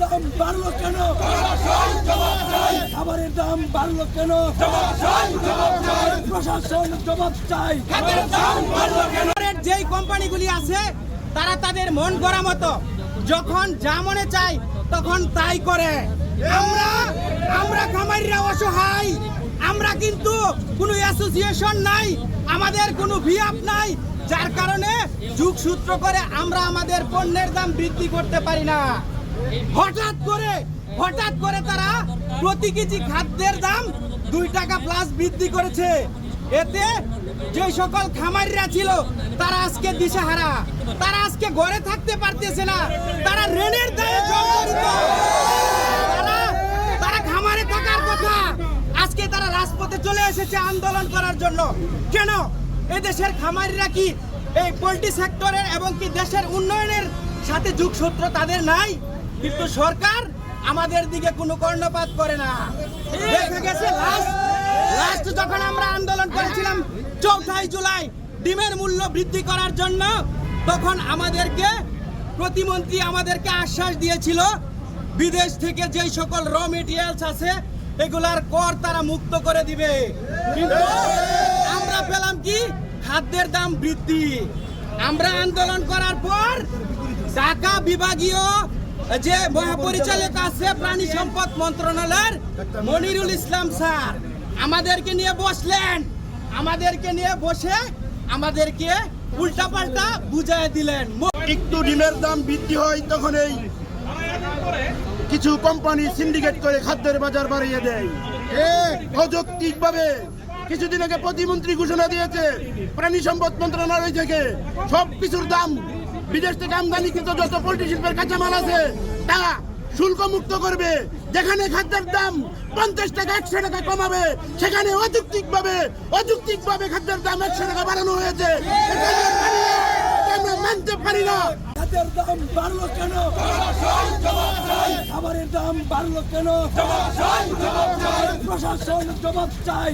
দাম বাড়লো কেন? খাবারের দাম বাড়লো কেন? প্রশাসন জবাব চাই। যেই কোম্পানিগুলি আছে তারা তাদের মন গড়া মতো যখন যা মনে চায় তখন তাই করে। আমরা খামারিরা অসহায়। আমরা কিন্তু কোনো অ্যাসোসিয়েশন নাই, আমাদের কোনো ভিআপ নাই, যার কারণে যুগসূত্র করে আমরা আমাদের পণ্যের দাম বৃদ্ধি করতে পারি না। হঠাৎ করে তারা প্রতি কেজি খাদ্যের দাম 2 টাকা প্লাস বৃদ্ধি করেছে। এতে যে সকল খামারিরা ছিল তারা আজকে দিশেহারা, তারা আজকে ঘরে থাকতে পারতেছে না, তারা ঋণের দায়ে জর্জরিত। তারা খামারে থাকার কথা, আজকে তারা রাজপথে চলে এসেছে আন্দোলন করার জন্য। কেন? এদেশের খামারিরা কি এই পোল্ট্রি সেক্টরের এবং কি দেশের উন্নয়নের সাথে যোগসূত্র তাদের নাই? কিন্তু সরকার আমাদের দিকে কোনো কর্ণপাত করে না। দেখা গেছে লাস্ট যখন আমরা আন্দোলন করেছিলাম 4 জুলাই ডিমের মূল্য বৃদ্ধি করার জন্য, তখন আমাদেরকে প্রতিমন্ত্রী আমাদেরকে আশ্বাস দিয়েছিল বিদেশ থেকে যে সকল র মেটেরিয়ালস আছে এগুলার কর তারা মুক্ত করে দিবে। কিন্তু আমরা পেলাম কি? খাদ্যের দাম বৃদ্ধি। আমরা আন্দোলন করার পর ঢাকা বিভাগীয় যে মহাপরিচালক আছে প্রাণী সম্পদ মন্ত্রণালয়ের মনিরুল ইসলাম স্যার আমাদেরকে নিয়ে বসলেন, আমাদেরকে নিয়ে বসে আমাদেরকে উল্টাপাল্টা বুঝাই দিলেন। একটু ডিমের দাম বৃদ্ধি হয় তখন এই কিছু কোম্পানি সিন্ডিকেট করে খাদ্যের বাজার বাড়িয়ে দেয় অযৌক্তিকভাবে। কিছুদিন আগে প্রতিমন্ত্রী ঘোষণা দিয়েছে প্রাণী সম্পদ মন্ত্রণালয় থেকে সব কিছুর দাম বিদেশ থেকে আমদানিকৃত যত পোল্ট্রি শিল্পের কাঁচামাল আছে তা শুল্ক মুক্ত করবে। যেখানে খাদ্যের দাম 50 টাকা 100 টাকা কমাবে, সেখানে অযৌক্তিকভাবে খাদ্যের দাম 100 টাকা বাড়ানো হয়েছে। আমরা মানতে পারি না। খাদ্যের দাম বাড়লো কেন? খাবারের দাম বাড়লো কেন? প্রশাসন জবাব চাই।